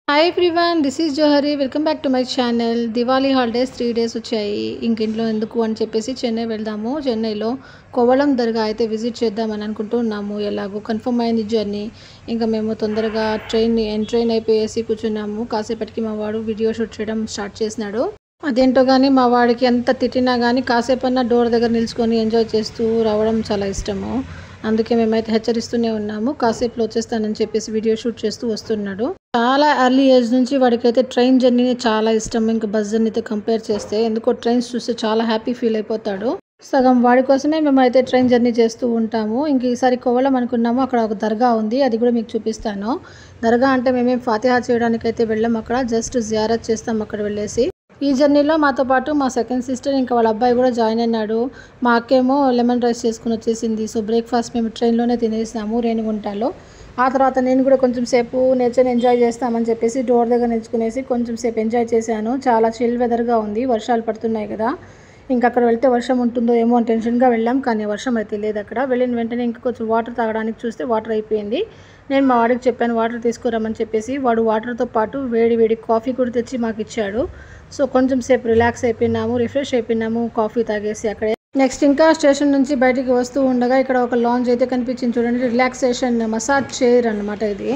Hi everyone, this is Johari. Welcome back to my channel. Diwali holidays 3 days వచ్చాయి. ఇంట్లో ఎందుకు అని చెప్పేసి చెన్నై వెళ్దాము. చెన్నైలో కోవళం దర్గా అయితే విజిట్ చేద్దామని అనుకుంటున్నాము. ఎలాగో కన్ఫర్మ్ అయింది జర్నీ. ఇంకా మేము తొందరగా ట్రైన్ అయిపోయేసి కూర్చున్నాము. కాసేపటికి మా వాడు వీడియో షూట్ చేయడం స్టార్ట్ చేసినాడు. అదేంటో కానీ మా వాడికి ఎంత తిట్టినా కానీ కాసేపన్నా డోర్ దగ్గర నిల్చుకొని ఎంజాయ్ చేస్తూ రావడం చాలా ఇష్టము. అందుకే మేమైతే హెచ్చరిస్తూనే ఉన్నాము. కాసేపులో వచ్చేస్తానని చెప్పేసి వీడియో షూట్ చేస్తూ వస్తున్నాడు. చాలా ఎర్లీ ఏజ్ నుంచి వాడికైతే ట్రైన్ జర్నీ చాలా ఇష్టం. ఇంకా బస్ జర్నీతో కంపేర్ చేస్తే ఎందుకో ట్రైన్స్ చూస్తే చాలా హ్యాపీ ఫీల్ అయిపోతాడు. సగం వాడి కోసమే మేమైతే ట్రైన్ జర్నీ చేస్తూ ఉంటాము. ఇంక ఈసారి కోవళం అనుకున్నాము. అక్కడ ఒక దర్గా ఉంది, అది కూడా మీకు చూపిస్తాను. దర్గా అంటే మేమేం ఫాతిహా చేయడానికి అయితే వెళ్ళాం. అక్కడ జస్ట్ జియారత్ చేస్తాం అక్కడ వెళ్ళేసి. ఈ జర్నీలో మాతో పాటు మా సెకండ్ సిస్టర్ ఇంకా వాళ్ళ అబ్బాయి కూడా జాయిన్ అయినాడు. మా అక్కేమో లెమన్ రైస్ చేసుకుని వచ్చేసింది. సో బ్రేక్ఫాస్ట్ మేము ట్రైన్లోనే తినేసాము రేణిగుంటలో. ఆ తర్వాత నేను కూడా కొంచెం సేపు నేచర్ని ఎంజాయ్ చేస్తామని చెప్పేసి డోర్ దగ్గర నిల్చుకునేసి కొంచెం సేపు ఎంజాయ్ చేశాను. చాలా చిల్ వెదర్గా ఉంది, వర్షాలు పడుతున్నాయి కదా. ఇంకా అక్కడ వెళ్తే వర్షం ఉంటుందో ఏమో అని టెన్షన్గా వెళ్ళాం, కానీ వర్షం అయితే లేదు. అక్కడ వెళ్ళిన వెంటనే ఇంకా కొంచెం వాటర్ తాగడానికి చూస్తే వాటర్ అయిపోయింది. నేను మా వాడికి చెప్పాను వాటర్ తీసుకురామని చెప్పేసి. వాడు వాటర్తో పాటు వేడి వేడి కాఫీ కూడా తెచ్చి మాకు ఇచ్చాడు. సో కొంచెం సేపు రిలాక్స్ అయిపోయినాము, రిఫ్రెష్ అయిపోయినాము కాఫీ తాగేసి అక్కడే. నెక్స్ట్ ఇంకా స్టేషన్ నుంచి బయటికి వస్తూ ఉండగా ఇక్కడ ఒక లాంజ్ అయితే కనిపించింది చూడండి. రిలాక్సేషన్ మసాజ్ చైర్ అన్నమాట ఇది.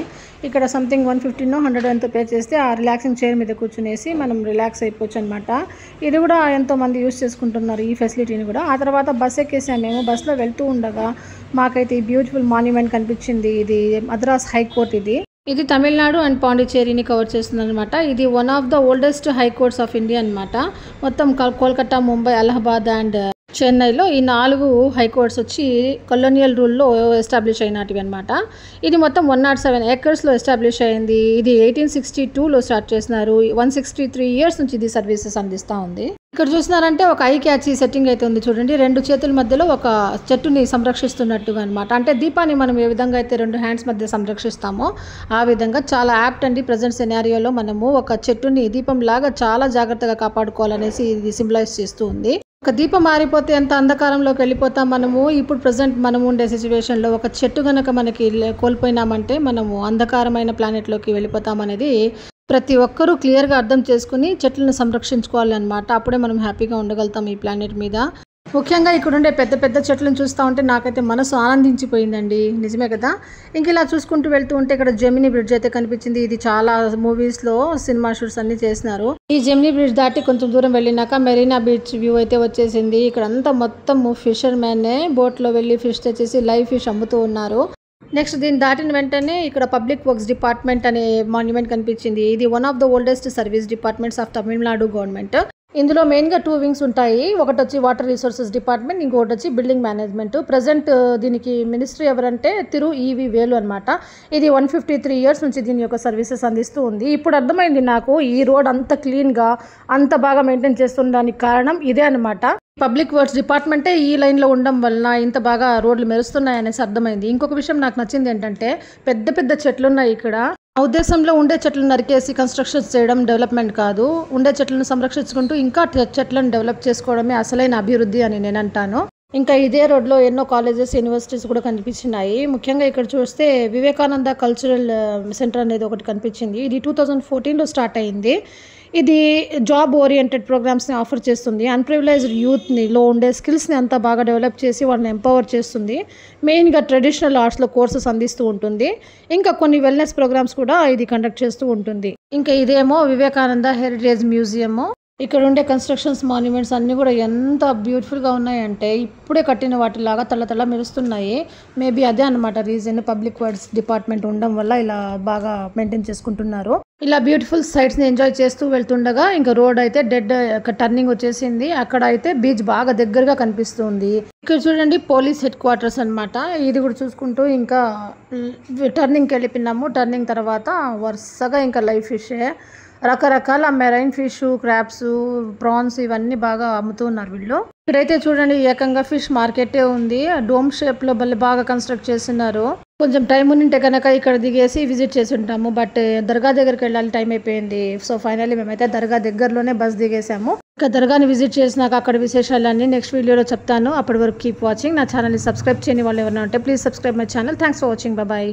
ఇక్కడ సంథింగ్ 150 100 ఎంతో పే చేస్తే ఆ రిలాక్సింగ్ చైర్ మీద కూర్చునేసి మనం రిలాక్స్ అయిపోవచ్చు అనమాట. ఇది కూడా ఎంతోమంది యూస్ చేసుకుంటున్నారు ఈ ఫెసిలిటీని కూడా. ఆ తర్వాత బస్ ఎక్కేసాం మేము. బస్లో వెళ్తూ ఉండగా మాకైతే ఈ బ్యూటిఫుల్ మాన్యుమెంట్ కనిపించింది. ఇది మద్రాస్ హైకోర్ట్. ఇది తమిళనాడు అండ్ పాండిచేరిని కవర్ చేస్తుంది అనమాట. ఇది one of the oldest high courts of India అనమాట. మొత్తం కోల్కతా, ముంబై, అలహాబాద్ అండ్ చెన్నైలో ఈ 4 హైకోర్ట్స్ వచ్చి కొలోనియల్ రూల్లో ఎస్టాబ్లిష్ అయినటివి అనమాట. ఇది మొత్తం 107 acresలో ఎస్టాబ్లిష్ అయింది. ఇది 1862లో స్టార్ట్ చేసినారు. 163 years నుంచి ఇది సర్వీసెస్ అందిస్తూ ఉంది. ఇక్కడ చూసినారంటే ఒక ఐ క్యాచీ సెట్టింగ్ అయితే ఉంది చూడండి. 2 చేతుల మధ్యలో ఒక చెట్టుని సంరక్షిస్తున్నట్టుగా అనమాట. అంటే దీపాన్ని మనం ఏ విధంగా అయితే 2 hands మధ్య సంరక్షిస్తామో ఆ విధంగా చాలా యాప్ట్ అండి. ప్రజెంట్ సినారియోలో మనము ఒక చెట్టుని దీపం లాగా చాలా జాగ్రత్తగా కాపాడుకోవాలనేసి ఇది సింబలైజ్ చేస్తూ ఉంది. ఒక దీపం మారిపోతే ఎంత అంధకారంలోకి వెళ్ళిపోతాం మనము. ఇప్పుడు ప్రజెంట్ మనము ఉండే సిచ్యువేషన్లో ఒక చెట్టు కనుక మనకి కోల్పోయినామంటే మనము అంధకారమైన ప్లానెట్లోకి వెళ్ళిపోతాం అనేది ప్రతి ఒక్కరూ క్లియర్గా అర్థం చేసుకుని చెట్లను సంరక్షించుకోవాలన్నమాట. అప్పుడే మనం హ్యాపీగా ఉండగలుగుతాం ఈ ప్లానెట్ మీద. ముఖ్యంగా ఇక్కడ ఉండే పెద్ద పెద్ద చెట్లను చూస్తూ ఉంటే నాకైతే మనసు ఆనందించిపోయిందండి. నిజమే కదా. ఇంక ఇలా చూసుకుంటూ వెళ్తూ ఉంటే ఇక్కడ జెమినీ బ్రిడ్జ్ అయితే కనిపించింది. ఇది చాలా మూవీస్లో సినిమా షూట్స్ అన్ని చేసినారు. ఈ జెమినీ బ్రిడ్జ్ దాటి కొంచెం దూరం వెళ్ళినాక మెరీనా బీచ్ వ్యూ అయితే వచ్చేసింది. ఇక్కడ అంతా మొత్తం ఫిషర్ మ్యాన్నే బోట్లో వెళ్ళి ఫిష్ తెచ్చేసి లైవ్ ఫిష్ అమ్ముతూ ఉన్నారు. నెక్స్ట్ దీన్ని దాటిన వెంటనే ఇక్కడ పబ్లిక్ వర్క్స్ డిపార్ట్మెంట్ అనే మాన్యుమెంట్ కనిపించింది. ఇది one of the oldest service departments of Tamil Nadu government. ఇందులో మెయిన్గా 2 wings ఉంటాయి. ఒకటి వచ్చి వాటర్ రిసోర్సెస్ డిపార్ట్మెంట్, ఇంకొకటి వచ్చి బిల్డింగ్ మేనేజ్మెంట్. ప్రజెంట్ దీనికి మినిస్ట్రీ ఎవరంటే తిరు ఈవి వేలు అనమాట. ఇది 153 years నుంచి దీని యొక్క సర్వీసెస్ అందిస్తూ ఉంది. ఇప్పుడు అర్థమైంది నాకు ఈ రోడ్ అంత క్లీన్గా అంత బాగా మెయింటైన్ చేస్తుండడానికి కారణం ఇదే అనమాట. పబ్లిక్ వర్క్స్ డిపార్ట్మెంటే ఈ లైన్లో ఉండడం వలన ఇంత బాగా రోడ్లు మెరుస్తున్నాయి అనేసి అర్థమైంది. ఇంకొక విషయం నాకు నచ్చింది ఏంటంటే పెద్ద పెద్ద చెట్లు ఉన్నాయి ఇక్కడ. ఆ ఉద్దేశంలో ఉండే చెట్లను నరికేసి కన్స్ట్రక్షన్స్ చేయడం డెవలప్మెంట్ కాదు. ఉండే చెట్లను సంరక్షించుకుంటూ ఇంకా చెట్లను డెవలప్ చేసుకోవడమే అసలైన అభివృద్ధి అని నేను అంటాను. ఇంకా ఇదే రోడ్లో ఎన్నో కాలేజెస్, యూనివర్సిటీస్ కూడా కనిపించినాయి. ముఖ్యంగా ఇక్కడ చూస్తే వివేకానంద కల్చరల్ సెంటర్ అనేది ఒకటి కనిపించింది. ఇది 2014లో స్టార్ట్ అయింది. ఇది జాబ్ ఓరియంటెడ్ ప్రోగ్రామ్స్ని ఆఫర్ చేస్తుంది. అన్ప్రివిలైజ్డ్ యూత్లో ఉండే స్కిల్స్ని అంతా బాగా డెవలప్ చేసి వాళ్ళని ఎంపవర్ చేస్తుంది. మెయిన్గా ట్రెడిషనల్ ఆర్ట్స్లో కోర్సెస్ అందిస్తూ ఉంటుంది. ఇంకా కొన్ని వెల్నెస్ ప్రోగ్రామ్స్ కూడా ఇది కండక్ట్ చేస్తూ ఉంటుంది. ఇంకా ఇదేమో వివేకానంద హెరిటేజ్ మ్యూజియము. ఇక్కడ ఉండే కన్స్ట్రక్షన్స్, మాన్యుమెంట్స్ అన్నీ కూడా ఎంత బ్యూటిఫుల్గా ఉన్నాయంటే ఇప్పుడే కట్టిన వాటిలాగా తల్ల మెరుస్తున్నాయి. మేబీ అదే అనమాట రీజన్. పబ్లిక్ వర్క్స్ డిపార్ట్మెంట్ ఉండడం వల్ల ఇలా బాగా మెయింటైన్ చేసుకుంటున్నారు. ఇలా బ్యూటిఫుల్ సైట్స్ని ఎంజాయ్ చేస్తూ వెళ్తుండగా ఇంకా రోడ్ అయితే డెడ్ టర్నింగ్ వచ్చేసింది. అక్కడ అయితే బీచ్ బాగా దగ్గరగా కనిపిస్తుంది. ఇక్కడ చూడండి పోలీస్ హెడ్ క్వార్టర్స్ అనమాట. ఇది కూడా చూసుకుంటూ ఇంకా టర్నింగ్కి వెళ్ళిపోయినాము. టర్నింగ్ తర్వాత వరుసగా ఇంకా లైవ్ ఫిషే, రకరకాల మెరైన్ ఫిష్, క్రాబ్స్, ప్రాన్స్ ఇవన్నీ బాగా అమ్ముతూ ఉన్నారు వీళ్ళు. ఇక్కడైతే చూడండి ఏకంగా ఫిష్ మార్కెటే ఉంది. డోమ్ షేప్లో బాగా కన్స్ట్రక్ట్ చేస్తున్నారు. కొంచెం టైం ఉంటే కనుక ఇక్కడ దిగేసి విజిట్ చేసి ఉంటాము. బట్ దర్గా దగ్గరికి వెళ్ళాలి, టైం అయిపోయింది. సో ఫైనల్లీ మేమైతే దర్గా దగ్గరలోనే బస్ దిగేసాము. ఇంకా దర్గాని విజిట్ చేసినాక అక్కడ విశేషాలన్నీ నెక్స్ట్ వీడియోలో చెప్తాను. అప్పటి వరకు కీప్ వాచింగ్. నా ఛానల్ని సబ్స్క్రైబ్ చేయని వాళ్ళు ఎవరైనా ఉంటే please subscribe my channel. Thanks for watching. Bye.